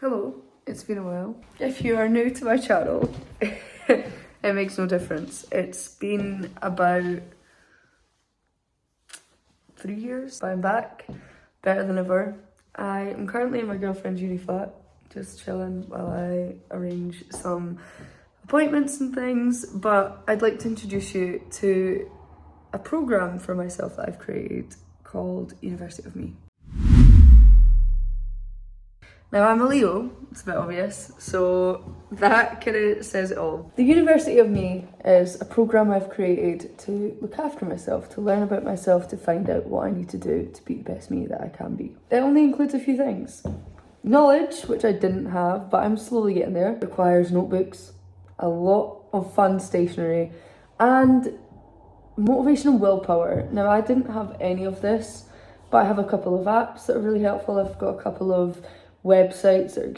Hello, it's been a while. If you are new to my channel, it makes no difference. It's been about 3 years, but I'm back, better than ever. I am currently in my girlfriend's uni flat, just chilling while I arrange some appointments and things, but I'd like to introduce you to a programme for myself that I've created called University of Me. Now I'm a Leo, it's a bit obvious, so that kind of says it all. The University of Me is a programme I've created to look after myself, to learn about myself, to find out what I need to do to be the best me that I can be. It only includes a few things. Knowledge, which I didn't have, but I'm slowly getting there. It requires notebooks, a lot of fun stationery, and motivational willpower. Now I didn't have any of this, but I have a couple of apps that are really helpful. I've got a couple of websites that are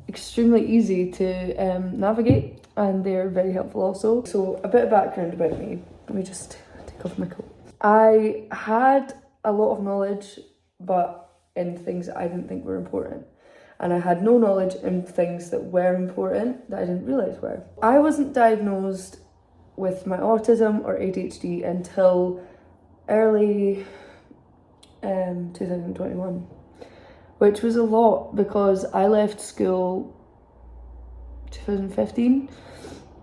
extremely easy to navigate, and they're very helpful also. So a bit of background about me. Let me just take off my coat. I had a lot of knowledge, but in things that I didn't think were important. And I had no knowledge in things that were important that I didn't realise were. I wasn't diagnosed with my autism or ADHD until early 2021. Which was a lot because I left school 2015.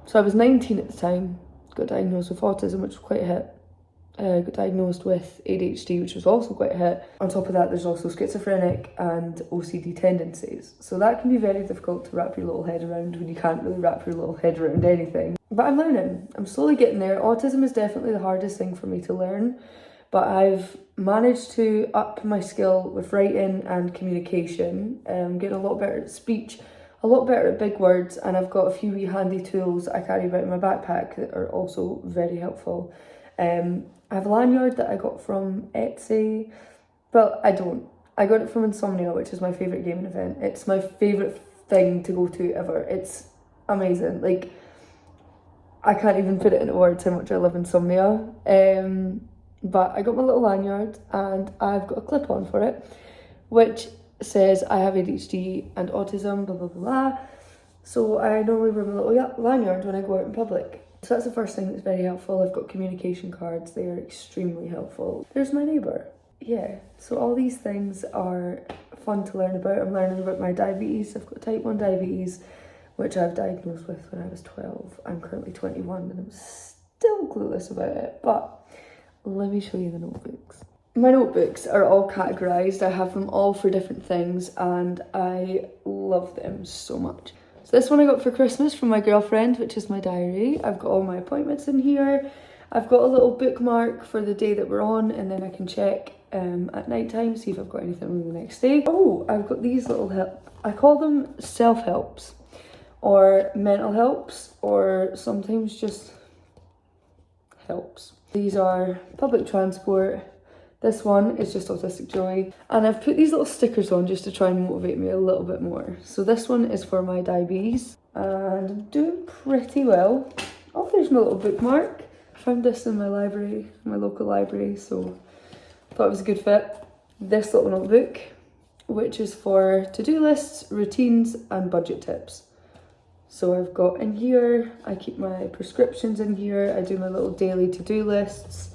So I was 19 at the time, got diagnosed with autism, which was quite a hit. Got diagnosed with ADHD, which was also quite a hit. On top of that, there's also schizophrenic and OCD tendencies. So that can be very difficult to wrap your little head around when you can't really wrap your little head around anything. But I'm learning, I'm slowly getting there. Autism is definitely the hardest thing for me to learn, but I've managed to up my skill with writing and communication, getting a lot better at speech, a lot better at big words, and I've got a few wee handy tools I carry about in my backpack that are also very helpful. I have a lanyard that I got from Etsy, but I don't. I got it from Insomnia, which is my favourite gaming event. It's my favourite thing to go to ever. It's amazing. Like, I can't even put it into words how much I love Insomnia. But I got my little lanyard and I've got a clip on for it, which says I have ADHD and autism, blah, blah, blah. So I normally wear my little lanyard when I go out in public. So that's the first thing that's very helpful. I've got communication cards, they are extremely helpful. There's my neighbour. Yeah, so all these things are fun to learn about. I'm learning about my diabetes. I've got type 1 diabetes, which I was diagnosed with when I was 12. I'm currently 21 and I'm still clueless about it, but let me show you the notebooks. My notebooks are all categorised. I have them all for different things and I love them so much. So this one I got for Christmas from my girlfriend, which is my diary. I've got all my appointments in here. I've got a little bookmark for the day that we're on, and then I can check at night time, see if I've got anything on the next day. Oh, I've got these little I call them self-helps or mental helps, or sometimes just helps. These are public transport. This one is just Autistic Joy. And I've put these little stickers on just to try and motivate me a little bit more. So this one is for my diabetes. And I'm doing pretty well. Oh, there's my little bookmark. I found this in my library, my local library, so I thought it was a good fit. This little notebook, which is for to-do lists, routines, and budget tips. So I've got in here, I keep my prescriptions in here, I do my little daily to-do lists,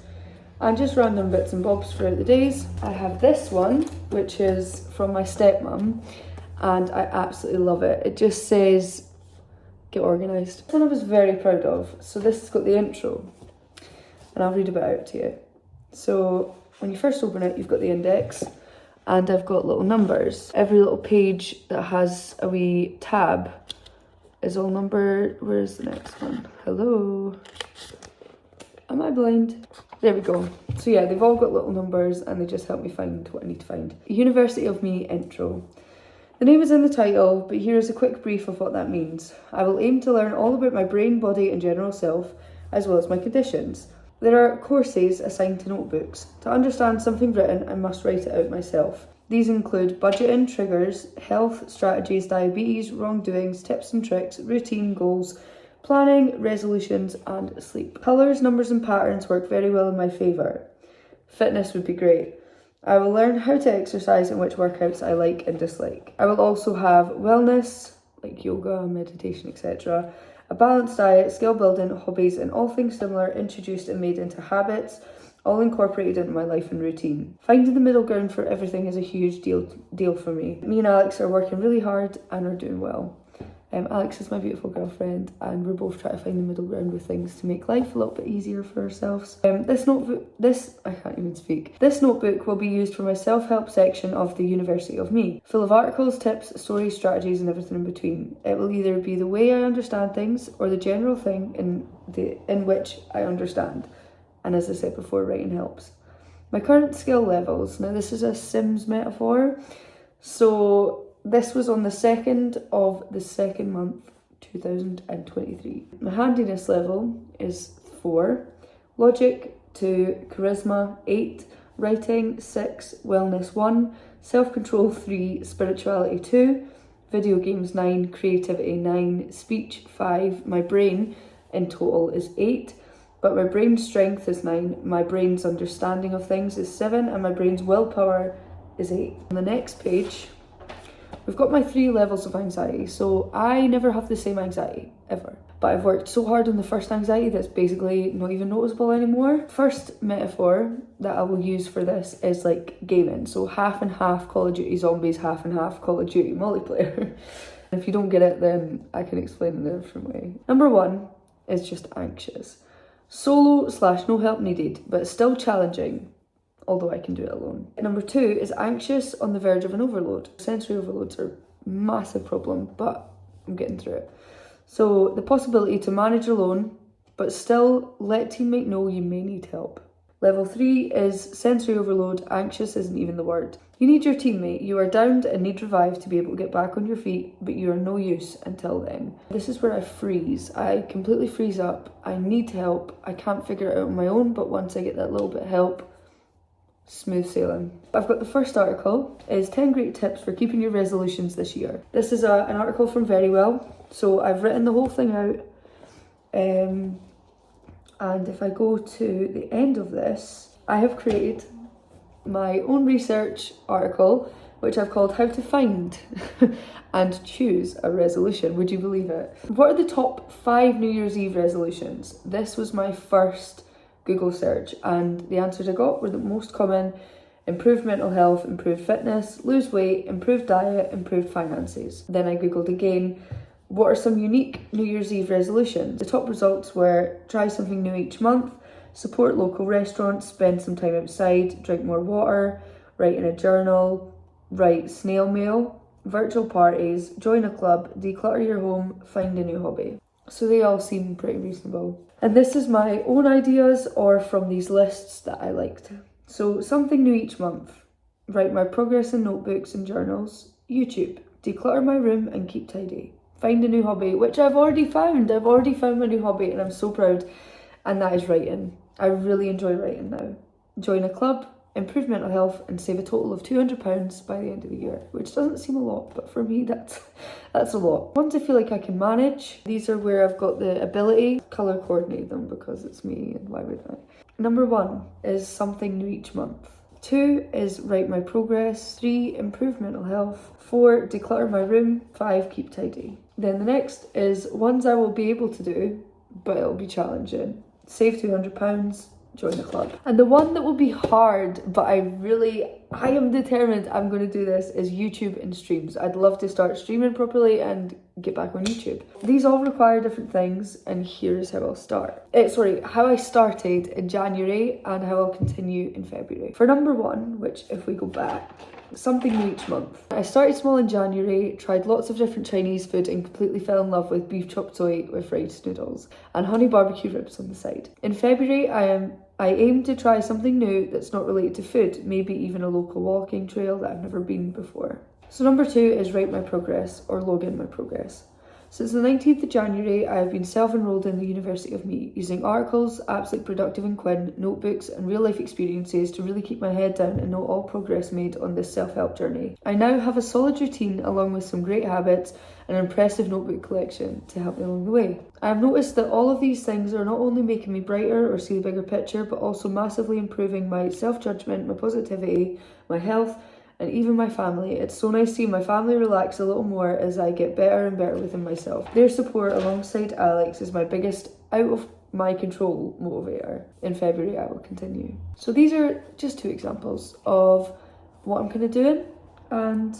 and just random bits and bobs throughout the days. I have this one, which is from my stepmom, and I absolutely love it. It just says, get organised. This one I was very proud of. So this has got the intro, and I'll read a bit out to you. So when you first open it, you've got the index, and I've got little numbers. Every little page that has a wee tab is all numbered. Where's the next one? Hello? Am I blind? There we go. So yeah, they've all got little numbers and they just help me find what I need to find. University of Me intro. The name is in the title, but here is a quick brief of what that means. I will aim to learn all about my brain, body and general self, as well as my conditions. There are courses assigned to notebooks. To understand something written, I must write it out myself. These include budgeting, triggers, health, strategies, diabetes, wrongdoings, tips and tricks, routine, goals, planning, resolutions, and sleep. Colours, numbers and patterns work very well in my favour. Fitness would be great. I will learn how to exercise and which workouts I like and dislike. I will also have wellness, like yoga, meditation, etc., a balanced diet, skill building, hobbies, and all things similar introduced and made into habits, all incorporated into my life and routine. Finding the middle ground for everything is a huge deal for me. Me and Alex are working really hard and are doing well. Alex is my beautiful girlfriend, and we're both trying to find the middle ground with things to make life a little bit easier for ourselves. This notebook will be used for my self-help section of the University of Me, full of articles, tips, stories, strategies, and everything in between. It will either be the way I understand things or the general thing in which I understand. And as I said before, writing helps. My current skill levels. Now this is a Sims metaphor, so this was on the 2nd of the 2nd month, 2023. My handiness level is 4, logic 2, charisma 8, writing 6, wellness 1, self-control 3, spirituality 2, video games 9, creativity 9, speech 5, my brain in total is 8, but my brain strength is 9, my brain's understanding of things is 7, and my brain's willpower is 8. On the next page, we've got my 3 levels of anxiety. So I never have the same anxiety, ever. But I've worked so hard on the first anxiety that's basically not even noticeable anymore. First metaphor that I will use for this is like gaming. So half and half Call of Duty Zombies, half and half Call of Duty multiplayer. If you don't get it, then I can explain it in a different way. Number 1 is just anxious. Solo / no help needed, but still challenging, although I can do it alone. Number 2 is anxious on the verge of an overload. Sensory overloads are a massive problem, but I'm getting through it. So the possibility to manage alone, but still let teammate know you may need help. Level 3 is sensory overload. Anxious isn't even the word. You need your teammate. You are downed and need revive to be able to get back on your feet, but you are no use until then. This is where I freeze. I completely freeze up. I need help. I can't figure it out on my own, but once I get that little bit of help, smooth sailing. I've got the first article, is 10 great tips for keeping your resolutions this year. This is an article from Verywell. So I've written the whole thing out. And if I go to the end of this, I have created my own research article, which I've called How to Find and Choose a Resolution. Would you believe it? What are the top 5 New Year's Eve resolutions? This was my first Google search, and the answers I got were the most common: improved mental health, improved fitness, lose weight, improved diet, improved finances. Then I Googled again, what are some unique New Year's Eve resolutions? The top results were try something new each month, support local restaurants, spend some time outside, drink more water, write in a journal, write snail mail, virtual parties, join a club, declutter your home, find a new hobby. So they all seem pretty reasonable. And this is my own ideas or from these lists that I liked. So something new each month, write my progress in notebooks and journals, YouTube, declutter my room and keep tidy, find a new hobby, which I've already found. I've already found my new hobby and I'm so proud. And that is writing. I really enjoy writing now. Join a club, improve mental health and save a total of £200 by the end of the year, which doesn't seem a lot, but for me that's a lot. Ones I feel like I can manage, these are where I've got the ability to colour coordinate them because it's me and why would I? Number 1 is something new each month. 2 is write my progress. 3, improve mental health. 4, declutter my room. 5, keep tidy. Then the next is ones I will be able to do, but it'll be challenging. Save £200, join a club. And the one that will be hard, but I am determined I'm going to do this, is YouTube and streams. I'd love to start streaming properly and get back on YouTube. These all require different things, and here's how I'll start. How I started in January and how I'll continue in February. For number 1, which if we go back, something new each month. I started small in January, tried lots of different Chinese food and completely fell in love with beef chop suey with fried noodles and honey barbecue ribs on the side. In February, I aim to try something new that's not related to food, maybe even a local walking trail that I've never been before. So number 2 is write my progress or log in my progress. Since the 19th of January, I have been self-enrolled in the University of Me, using articles, apps like Productive and Quinn, notebooks and real-life experiences to really keep my head down and note all progress made on this self-help journey. I now have a solid routine along with some great habits and an impressive notebook collection to help me along the way. I have noticed that all of these things are not only making me brighter or see the bigger picture, but also massively improving my self-judgment, my positivity, my health, and even my family. It's so nice seeing my family relax a little more as I get better and better within myself. Their support alongside Alex is my biggest out of my control motivator. In February I will continue. So these are just 2 examples of what I'm kind of doing, and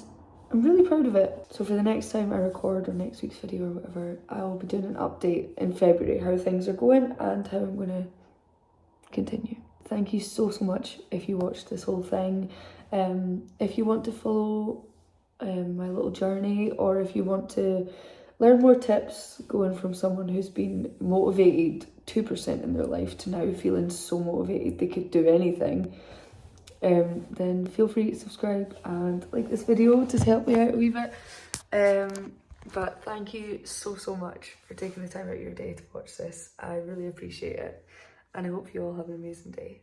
I'm really proud of it. So for the next time I record, or next week's video or whatever, I will be doing an update in February, how things are going and how I'm going to continue. Thank you so much if you watched this whole thing. If you want to follow my little journey, or if you want to learn more tips going from someone who's been motivated 2% in their life to now feeling so motivated they could do anything, then feel free to subscribe and like this video to help me out a wee bit. But thank you so much for taking the time out of your day to watch this. I really appreciate it, and I hope you all have an amazing day.